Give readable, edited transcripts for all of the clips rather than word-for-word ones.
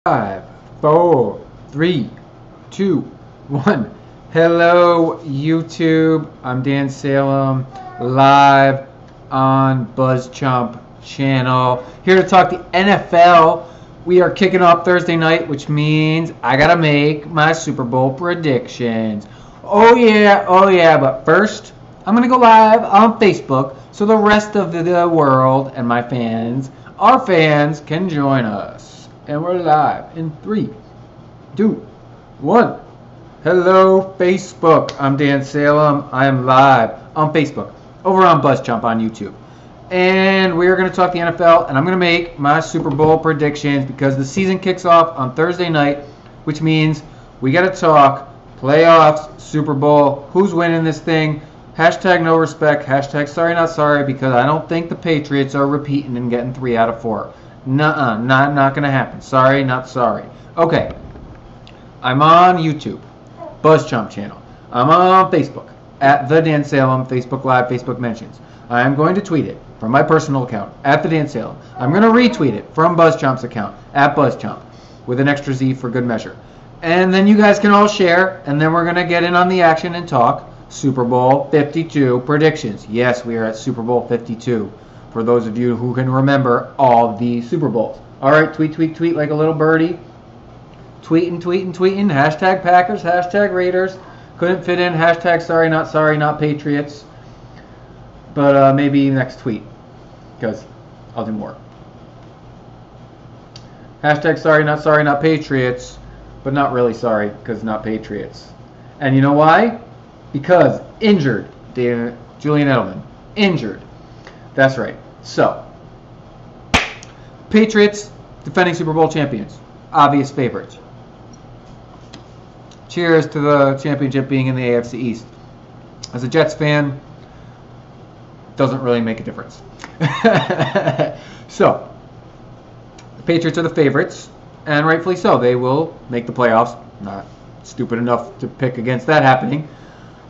5, 4, 3, 2, 1. Hello, YouTube. I'm Dan Salem, live on BuzzChomp channel. Here to talk the NFL. We are kicking off Thursday night, which means I gotta make my Super Bowl predictions. Oh yeah. But first, I'm gonna go live on Facebook so the rest of the world and my fans, our fans, can join us. And we're live in 3, 2, 1. Hello, Facebook. I'm Dan Salem. I am live on Facebook, over on BuzzChomp on YouTube. And we are going to talk the NFL, and I'm going to make my Super Bowl predictions because the season kicks off on Thursday night, which means we got to talk playoffs, Super Bowl, who's winning this thing, hashtag no respect, hashtag sorry not sorry, because I don't think the Patriots are repeating and getting 3 out of 4. Nuh-uh, not gonna happen. Sorry, not sorry. Okay, I'm on YouTube, BuzzChomp channel. I'm on Facebook, at The Dan Salem, Facebook Live, Facebook Mentions. I am going to tweet it from my personal account, at The Dan Salem. I'm going to retweet it from BuzzChomp's account, at BuzzChomp, with an extra Z for good measure. And then you guys can all share, and then we're going to get in on the action and talk Super Bowl 52 predictions. Yes, we are at Super Bowl 52. For those of you who can remember all the Super Bowls. All right, tweet like a little birdie. Tweeting. Hashtag Packers, hashtag Raiders. Couldn't fit in hashtag sorry, not Patriots. But maybe next tweet, because I'll do more. Hashtag sorry, not Patriots, but not really sorry, because not Patriots. And you know why? Because injured, Julian Edelman. Injured. That's right. So, Patriots, defending Super Bowl champions, obvious favorites. Cheers to the championship being in the AFC East. As a Jets fan, doesn't really make a difference. So, the Patriots are the favorites, and rightfully so. They will make the playoffs. Not stupid enough to pick against that happening.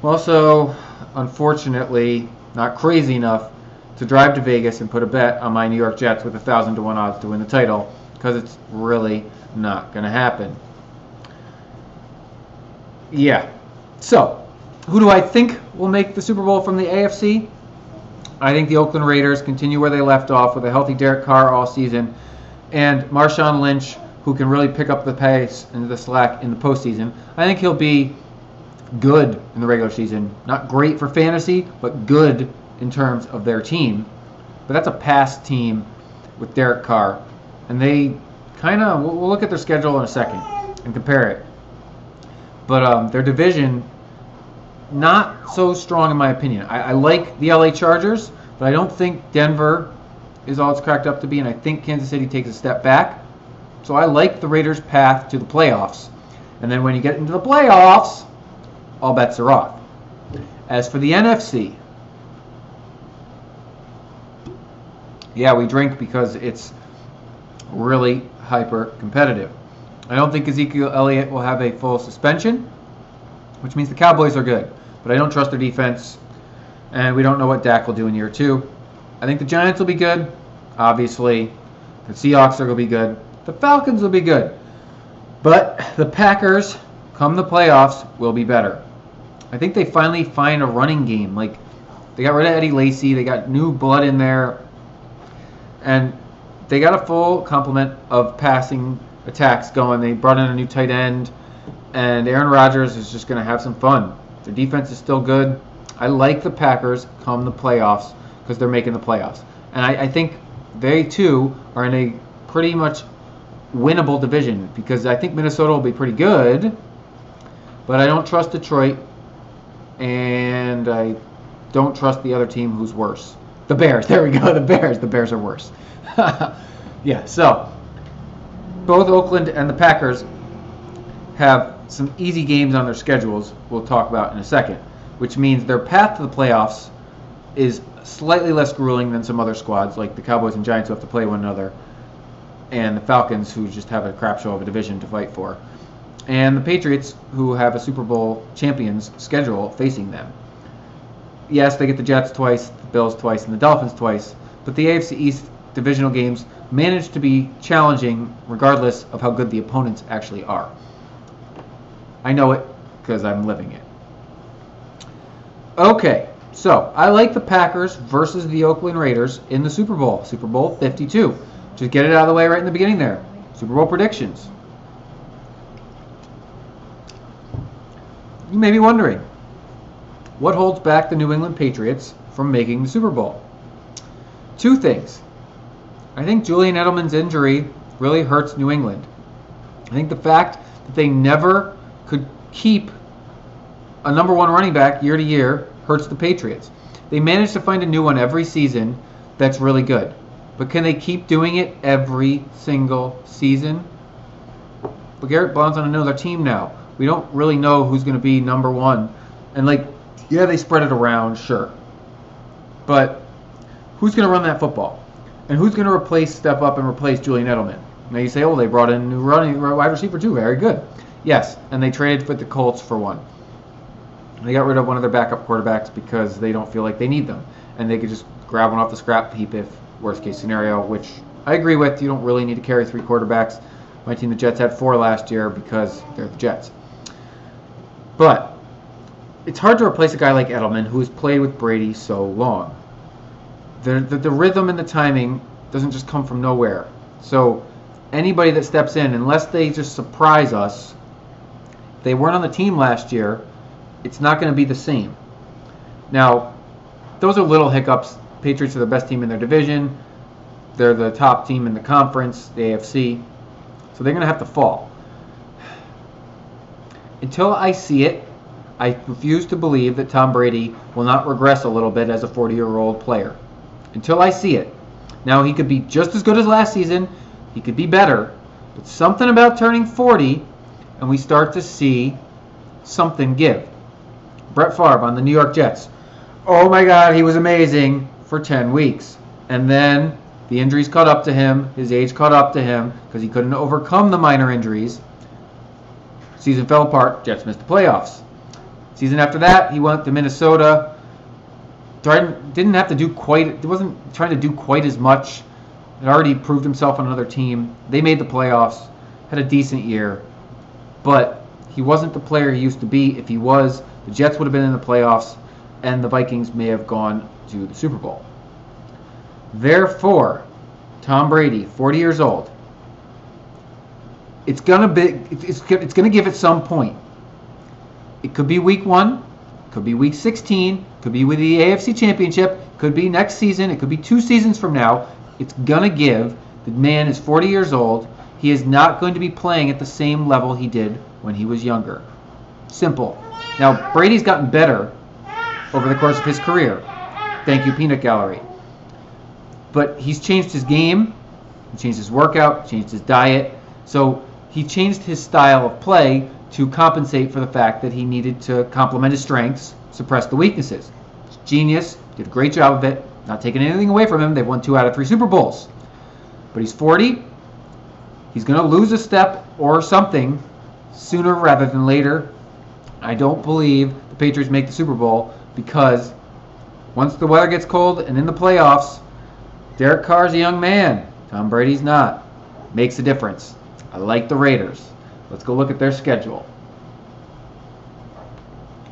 Also, unfortunately, not crazy enough to drive to Vegas and put a bet on my New York Jets with 1,000 to 1 odds to win the title, because it's really not going to happen. Yeah. So, who do I think will make the Super Bowl from the AFC? I think the Oakland Raiders continue where they left off with a healthy Derek Carr all season, and Marshawn Lynch, who can really pick up the pace and the slack in the postseason. I think he'll be good in the regular season. Not great for fantasy, but good in terms of their team. But that's a past team with Derek Carr. And they kind of, we'll look at their schedule in a second and compare it. But their division, not so strong in my opinion. I like the LA Chargers, but I don't think Denver is all it's cracked up to be, and I think Kansas City takes a step back. So I like the Raiders' path to the playoffs. And then when you get into the playoffs, all bets are off. As for the NFC, yeah, we drink because it's really hyper competitive. I don't think Ezekiel Elliott will have a full suspension, which means the Cowboys are good. But I don't trust their defense, and we don't know what Dak will do in year 2. I think the Giants will be good, obviously. The Seahawks are going to be good. The Falcons will be good. But the Packers, come the playoffs, will be better. I think they finally find a running game. Like, they got rid of Eddie Lacy. They got new blood in there. And they got a full complement of passing attacks going. They brought in a new tight end. And Aaron Rodgers is just going to have some fun. Their defense is still good. I like the Packers come the playoffs because they're making the playoffs. And I think they, too, are in a pretty much winnable division because I think Minnesota will be pretty good. But I don't trust Detroit. And I don't trust the other team who's worse. The Bears. There we go. The Bears. The Bears are worse. Yeah, so both Oakland and the Packers have some easy games on their schedules we'll talk about in a second, which means their path to the playoffs is slightly less grueling than some other squads, like the Cowboys and Giants who have to play one another, and the Falcons who just have a crap show of a division to fight for, and the Patriots who have a Super Bowl champions schedule facing them. Yes, they get the Jets twice, the Bills twice, and the Dolphins twice, but the AFC East divisional games manage to be challenging regardless of how good the opponents actually are. I know it because I'm living it. Okay, so I like the Packers versus the Oakland Raiders in the Super Bowl. Super Bowl 52. Just get it out of the way right in the beginning there. Super Bowl predictions. You may be wondering, what holds back the New England Patriots from making the Super Bowl? Two things. I think Julian Edelman's injury really hurts New England. I think the fact that they never could keep a number one running back year to year hurts the Patriots. They manage to find a new one every season that's really good. But can they keep doing it every single season? But Garrett Blount's on another team now. We don't really know who's going to be number one. And yeah, they spread it around, sure. But who's going to run that football? And who's going to step up and replace Julian Edelman? Now you say, oh, they brought in a new wide receiver too. Very good. Yes, and they traded with the Colts for one. They got rid of one of their backup quarterbacks because they don't feel like they need them. And they could just grab one off the scrap heap if worst case scenario, which I agree with. You don't really need to carry 3 quarterbacks. My team, the Jets, had 4 last year because they're the Jets. But it's hard to replace a guy like Edelman who has played with Brady so long. The rhythm and the timing doesn't just come from nowhere. So anybody that steps in, unless they just surprise us, if they weren't on the team last year, it's not going to be the same. Now, those are little hiccups. Patriots are the best team in their division. They're the top team in the conference, the AFC. So they're going to have to fall. Until I see it, I refuse to believe that Tom Brady will not regress a little bit as a 40-year-old player. Until I see it. Now, he could be just as good as last season. He could be better. But something about turning 40, and we start to see something give. Brett Favre on the New York Jets. Oh my God, he was amazing for 10 weeks. And then the injuries caught up to him. His age caught up to him because he couldn't overcome the minor injuries. Season fell apart. Jets missed the playoffs. Season after that, he went to Minnesota. Didn't have to do quite. Wasn't trying to do quite as much. Had already proved himself on another team. They made the playoffs. Had a decent year, but he wasn't the player he used to be. If he was, the Jets would have been in the playoffs, and the Vikings may have gone to the Super Bowl. Therefore, Tom Brady, 40 years old. It's gonna give at some point. It could be week 1, could be week 16, could be with the AFC Championship, could be next season, it could be 2 seasons from now. It's gonna give. The man is 40 years old. He is not going to be playing at the same level he did when he was younger. Simple. Now, Brady's gotten better over the course of his career. Thank you, Peanut Gallery. But he's changed his game, he changed his workout, changed his diet. So he changed his style of play to compensate for the fact that he needed to complement his strengths, suppress the weaknesses. Genius, did a great job of it. Not taking anything away from him. They've won 2 out of 3 Super Bowls. But he's 40. He's going to lose a step or something sooner rather than later. I don't believe the Patriots make the Super Bowl because once the weather gets cold and in the playoffs, Derek Carr's a young man. Tom Brady's not. Makes a difference. I like the Raiders. Let's go look at their schedule.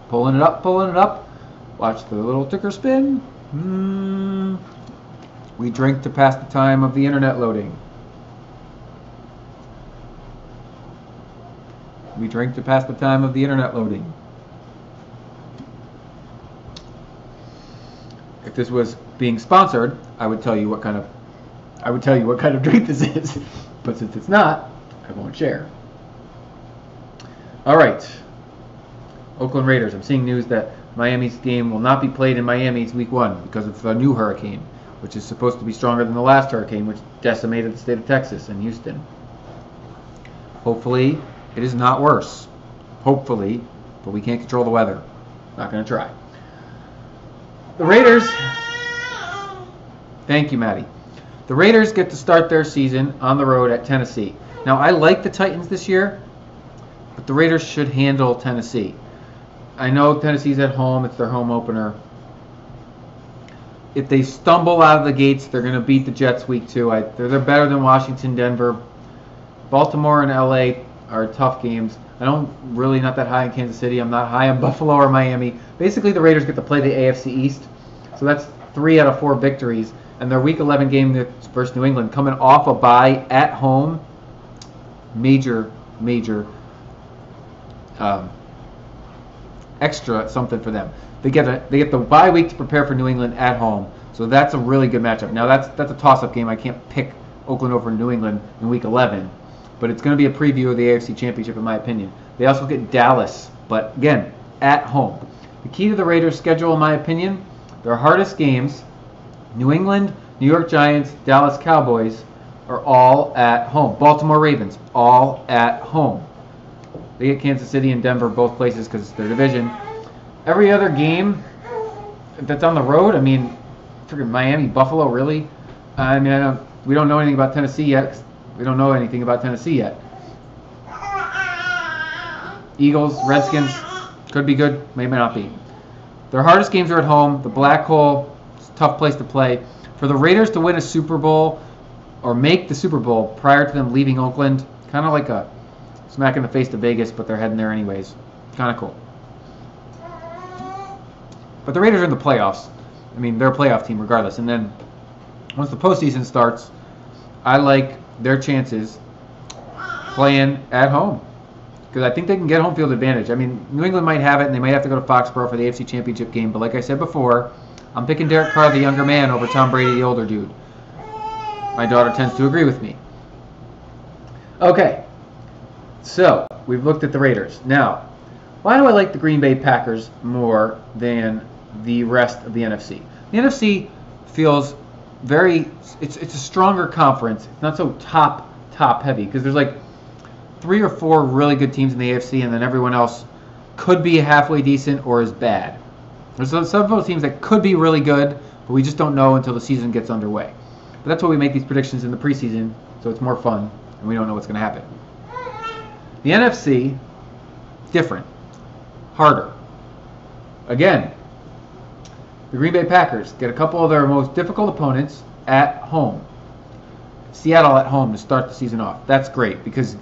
Pulling it up, pulling it up. Watch the little ticker spin. We drink to pass the time of the internet loading. We drink to pass the time of the internet loading. If this was being sponsored, I would tell you what kind of drink this is. But since it's not, I won't share. All right. Oakland Raiders. I'm seeing news that Miami's game will not be played in Miami's week 1 because of a new hurricane, which is supposed to be stronger than the last hurricane, which decimated the state of Texas and Houston. Hopefully, it is not worse. Hopefully, but we can't control the weather. Not going to try. The Raiders. Thank you, Maddie. The Raiders get to start their season on the road at Tennessee. Now, I like the Titans this year, but the Raiders should handle Tennessee. I know Tennessee's at home. It's their home opener. if they stumble out of the gates, they're going to beat the Jets week 2. They're better than Washington, Denver. Baltimore and LA are tough games. I don't really not that high in Kansas City. I'm not high on Buffalo or Miami. Basically, the Raiders get to play the AFC East. So that's 3 out of 4 victories. And their Week 11 game versus New England, coming off a bye at home, major extra something for them. They get the bye week to prepare for New England at home. So that's a really good matchup. Now that's a toss-up game. I can't pick Oakland over New England in Week 11. But it's going to be a preview of the AFC Championship, in my opinion. They also get Dallas, but again, at home. The key to the Raiders' schedule, in my opinion, their hardest games, New England, New York Giants, Dallas Cowboys, are all at home. Baltimore Ravens, all at home. They get Kansas City and Denver, both places, because it's their division. Every other game that's on the road, I mean, freaking Miami, Buffalo, really? I mean, we don't know anything about Tennessee yet. We don't know anything about Tennessee yet. Eagles, Redskins, could be good, maybe not be. Their hardest games are at home. The Black Hole, it's a tough place to play. For the Raiders to win a Super Bowl or make the Super Bowl prior to them leaving Oakland, kind of like a smack in the face to Vegas, but they're heading there anyways. Kind of cool. But the Raiders are in the playoffs. I mean, they're a playoff team regardless. And then once the postseason starts, I like their chances playing at home, because I think they can get home field advantage. I mean, New England might have it, and they might have to go to Foxborough for the AFC Championship game. But like I said before, I'm picking Derek Carr, the younger man, over Tom Brady, the older dude. My daughter tends to agree with me. Okay, so we've looked at the Raiders. Now, why do I like the Green Bay Packers more than the rest of the NFC? The NFC feels it's a stronger conference. It's not so top heavy, because there's like 3 or 4 really good teams in the AFC, and then everyone else could be halfway decent or is bad. There's some of those teams that could be really good, but we just don't know until the season gets underway. But that's why we make these predictions in the preseason, so it's more fun, and we don't know what's going to happen. The NFC, different, harder. Again, the Green Bay Packers get a couple of their most difficult opponents at home. Seattle at home to start the season off. That's great, because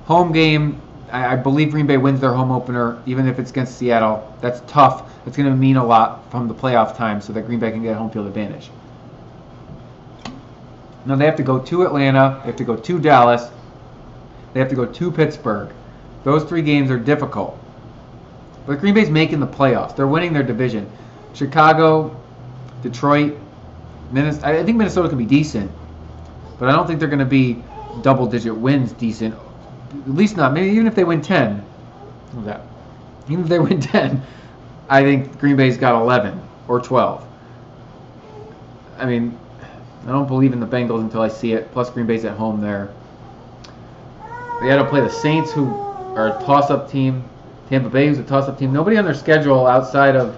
home game, I believe Green Bay wins their home opener, even if it's against Seattle. That's tough. It's going to mean a lot from the playoff time so that Green Bay can get home field advantage. Now they have to go to Atlanta. They have to go to Dallas. They have to go to Pittsburgh. Those 3 games are difficult. But Green Bay's making the playoffs. They're winning their division. Chicago, Detroit, Minnesota. I think Minnesota can be decent, but I don't think they're going to be double-digit wins decent. At least not. Maybe even if they win 10. What was that? Even if they win 10, I think Green Bay's got 11 or 12. I mean, I don't believe in the Bengals until I see it. Plus, Green Bay's at home there. They got to play the Saints, who are a toss-up team. Tampa Bay, who's a toss-up team. Nobody on their schedule outside of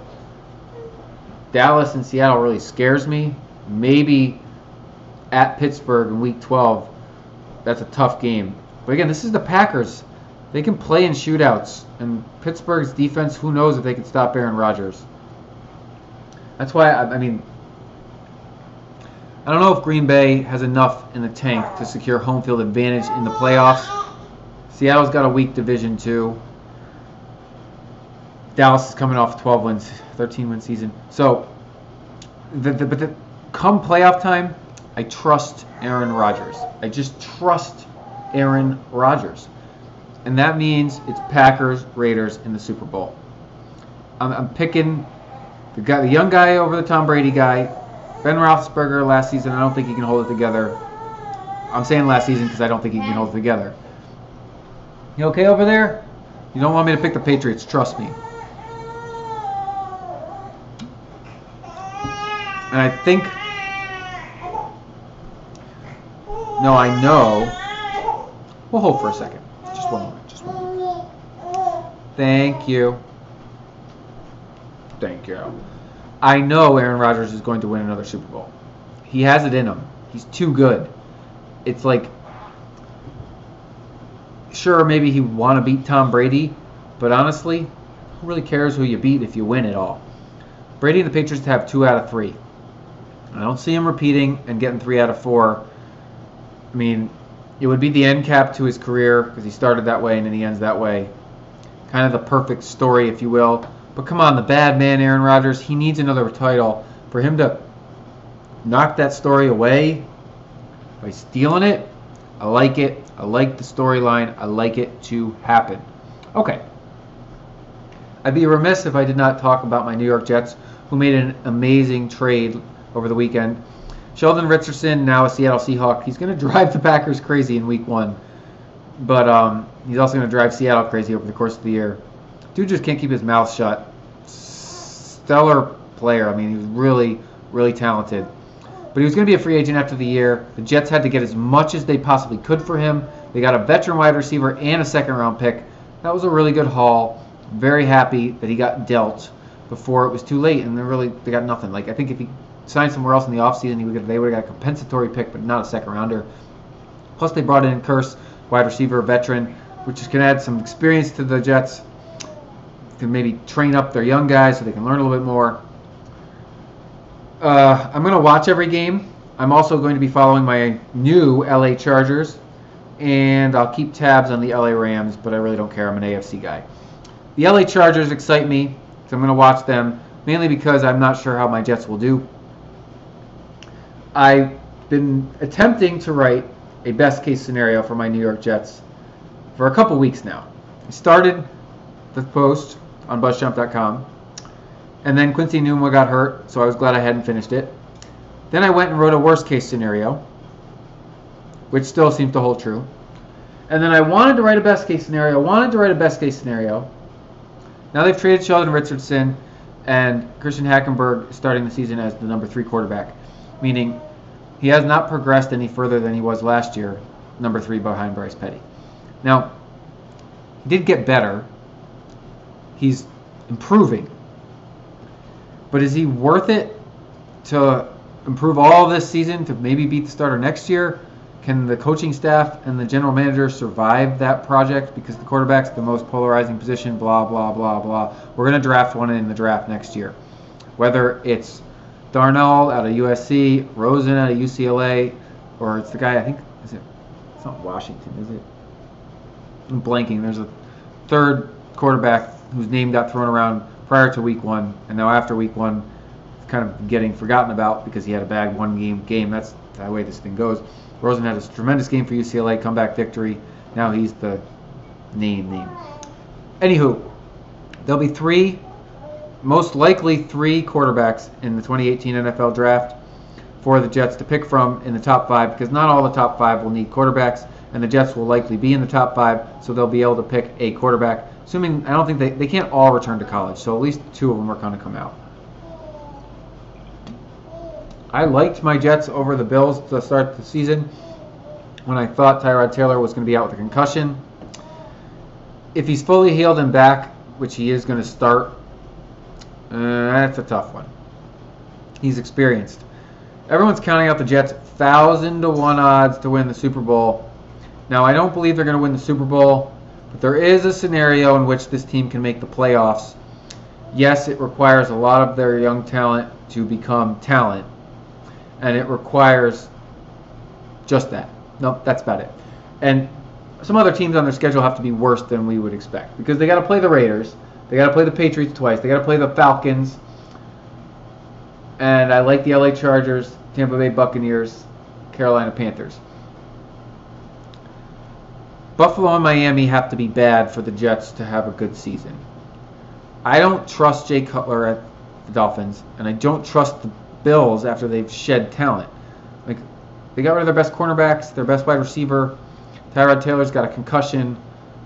Dallas and Seattle really scares me. Maybe at Pittsburgh in Week 12. That's a tough game. But again, this is the Packers. They can play in shootouts. And Pittsburgh's defense, who knows if they can stop Aaron Rodgers. That's why, I mean, I don't know if Green Bay has enough in the tank to secure home field advantage in the playoffs. Seattle's got a weak division too. Dallas is coming off 12 wins, 13-win season. So, come playoff time, I trust Aaron Rodgers. I just trust Aaron Rodgers. And that means it's Packers, Raiders in the Super Bowl. I'm picking the young guy over the Tom Brady guy. Ben Roethlisberger last season, I don't think he can hold it together. I'm saying last season because I don't think he can hold it together. You okay over there? You don't want me to pick the Patriots, trust me. And I think... No, I know. We'll hold for a second. Just one moment. Just one moment. Thank you. Thank you. I know Aaron Rodgers is going to win another Super Bowl. He has it in him. He's too good. It's like... Sure, maybe he would want to beat Tom Brady, but honestly, who really cares who you beat if you win it all? Brady and the Patriots have 2 out of 3. I don't see him repeating and getting 3 out of 4. I mean, it would be the end cap to his career because he started that way and then he ends that way. Kind of the perfect story, if you will. But come on, the bad man, Aaron Rodgers, he needs another title. For him to knock that story away by stealing it, I like it. I like the storyline. I like it to happen. Okay. I'd be remiss if I did not talk about my New York Jets, who made an amazing trade over the weekend. Sheldon Richardson, now a Seattle Seahawk, he's going to drive the Packers crazy in Week 1. But he's also going to drive Seattle crazy over the course of the year. Dude just can't keep his mouth shut. Stellar player. I mean, he was really, really talented. But he was going to be a free agent after the year. The Jets had to get as much as they possibly could for him. They got a veteran wide receiver and a second-round pick. That was a really good haul. Very happy that he got dealt before it was too late, and they got nothing. Like, I think if he signed somewhere else in the offseason, they would have got a compensatory pick, but not a second-rounder. Plus, they brought in Curse, wide receiver, veteran, which can add some experience to the Jets. Can maybe train up their young guys so they can learn a little bit more. I'm going to watch every game. I'm also going to be following my new LA Chargers, and I'll keep tabs on the LA Rams, but I really don't care. I'm an AFC guy. The LA Chargers excite me, so I'm going to watch them, mainly because I'm not sure how my Jets will do. I've been attempting to write a best-case scenario for my New York Jets for a couple weeks now. I started the post on BuzzChomp.com, and then Quincy Enunwa got hurt, so I was glad I hadn't finished it. Then I went and wrote a worst-case scenario, which still seems to hold true. And then I wanted to write a best-case scenario. Now they've traded Sheldon Richardson, and Christian Hackenberg is starting the season as the number 3 quarterback, meaning he has not progressed any further than he was last year, number 3 behind Bryce Petty. Now, he did get better. He's improving. But is he worth it to improve all this season to maybe beat the starter next year? Can the coaching staff and the general manager survive that project? Because the quarterback's the most polarizing position, blah, blah, blah, blah. We're going to draft one in the draft next year. Whether it's Darnold out of USC, Rosen out of UCLA, or it's the guy, I think, it's not Washington, is it? I'm blanking. There's a third quarterback whose name got thrown around prior to Week 1, and now after Week 1, it's kind of getting forgotten about because he had a bad one-game. That's the way this thing goes. Rosen had a tremendous game for UCLA, comeback victory. Now he's the name. Anywho, there'll be most likely three quarterbacks in the 2018 NFL Draft for the Jets to pick from in the top 5, because not all the top 5 will need quarterbacks, and the Jets will likely be in the top 5, so they'll be able to pick a quarterback. Assuming, I don't think they can't all return to college, so at least 2 of them are going to come out. I liked my Jets over the Bills to start the season when I thought Tyrod Taylor was going to be out with a concussion. If he's fully healed and back, which he is going to start, that's a tough one. He's experienced. Everyone's counting out the Jets 1,000-to-1 odds to win the Super Bowl. Now, I don't believe they're going to win the Super Bowl, but there is a scenario in which this team can make the playoffs. Yes, it requires a lot of their young talent to become talent, and it requires just that. Nope, that's about it. And some other teams on their schedule have to be worse than we would expect, because they got to play the Raiders, they got to play the Patriots twice, they got to play the Falcons, and I like the LA Chargers, Tampa Bay Buccaneers, Carolina Panthers. Buffalo and Miami have to be bad for the Jets to have a good season. I don't trust Jay Cutler at the Dolphins, and I don't trust the Bills after they've shed talent. Like, they got rid of their best cornerbacks, their best wide receiver. Tyrod Taylor's got a concussion.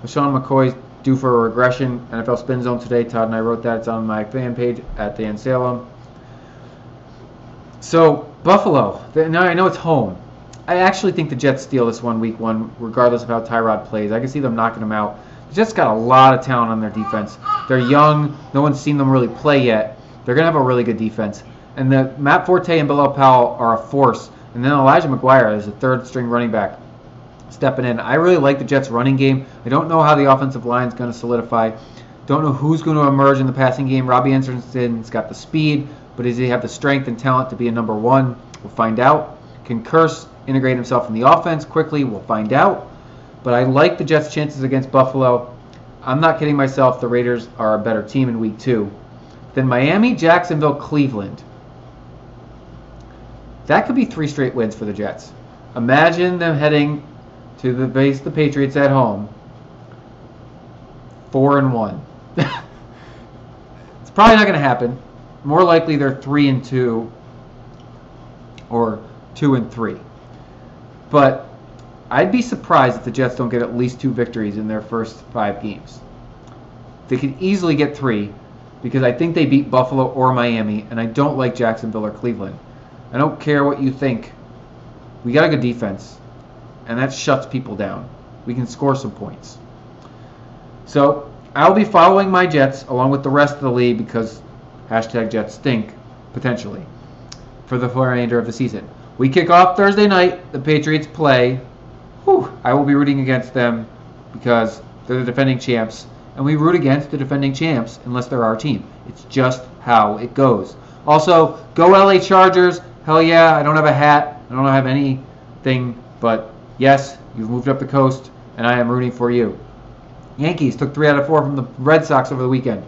LaShawn McCoy's due for a regression. NFL Spin Zone today. Todd and I wrote that. It's on my fan page at Dan Salem. So, Buffalo. Now I know it's home. I actually think the Jets steal this one Week 1, regardless of how Tyrod plays. I can see them knocking him out. The Jets got a lot of talent on their defense. They're young. No one's seen them really play yet. They're going to have a really good defense. And Matt Forte and Bilal Powell are a force. And then Elijah McGuire is a third-string running back stepping in. I really like the Jets' running game. I don't know how the offensive line is going to solidify. Don't know who's going to emerge in the passing game. Robbie Anderson's got the speed. but does he have the strength and talent to be a number one? We'll find out. Can Kearse integrate himself in the offense quickly? We'll find out. But I like the Jets' chances against Buffalo. I'm not kidding myself. The Raiders are a better team in week 2. Then Miami, Jacksonville, Cleveland. That could be 3 straight wins for the Jets. Imagine them heading to the face the Patriots at home. 4-1. It's probably not going to happen. More likely they're 3-2 or 2-3. But I'd be surprised if the Jets don't get at least 2 victories in their first 5 games. They could easily get 3 because I think they beat Buffalo or Miami, and I don't like Jacksonville or Cleveland. I don't care what you think. We got a good defense, and that shuts people down. We can score some points. So I'll be following my Jets along with the rest of the league because #Jets stink, potentially, for the remainder of the season. We kick off Thursday night. The Patriots play. I will be rooting against them because they're the defending champs, and we root against the defending champs unless they're our team. It's just how it goes. Also, go LA Chargers. Hell yeah, I don't have a hat. I don't have anything, but yes, you've moved up the coast, and I am rooting for you. Yankees took 3 out of 4 from the Red Sox over the weekend.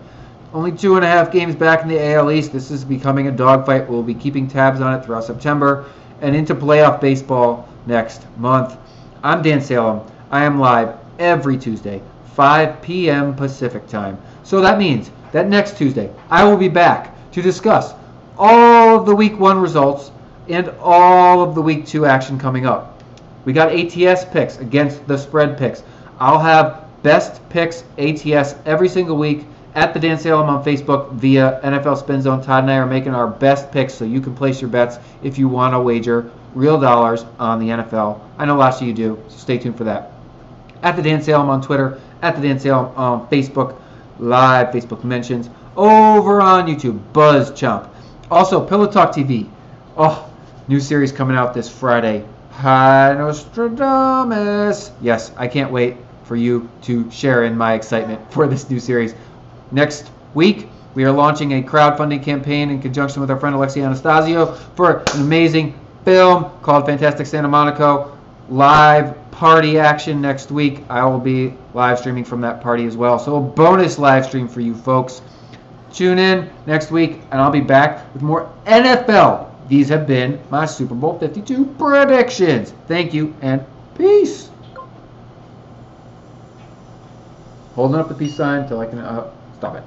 Only 2.5 games back in the AL East. This is becoming a dogfight. We'll be keeping tabs on it throughout September and into playoff baseball next month. I'm Dan Salem. I am live every Tuesday, 5 p.m. Pacific time. So that means that next Tuesday, I will be back to discuss all of the Week 1 results and all of the Week 2 action coming up. We got ATS picks against the spread picks. I'll have best picks ATS every single week at the Dan Salem on Facebook via NFL Spin Zone. Todd and I are making our best picks so you can place your bets if you want to wager real dollars on the NFL. I know lots of you do, so stay tuned for that. At the Dan Salem on Twitter, at the Dan Salem on Facebook, live Facebook mentions, over on YouTube, BuzzChomp. Also, Pillow Talk TV. Oh, new series coming out this Friday. Hi, Nostradamus. Yes, I can't wait for you to share in my excitement for this new series. Next week, we are launching a crowdfunding campaign in conjunction with our friend Alexi Anastasio for an amazing film called Fantastic Santa Monaco. Live party action next week. I will be live streaming from that party as well. So a bonus live stream for you folks. Tune in next week, and I'll be back with more NFL. These have been my Super Bowl 52 predictions. Thank you, and peace. Holding up the peace sign until I can stop it.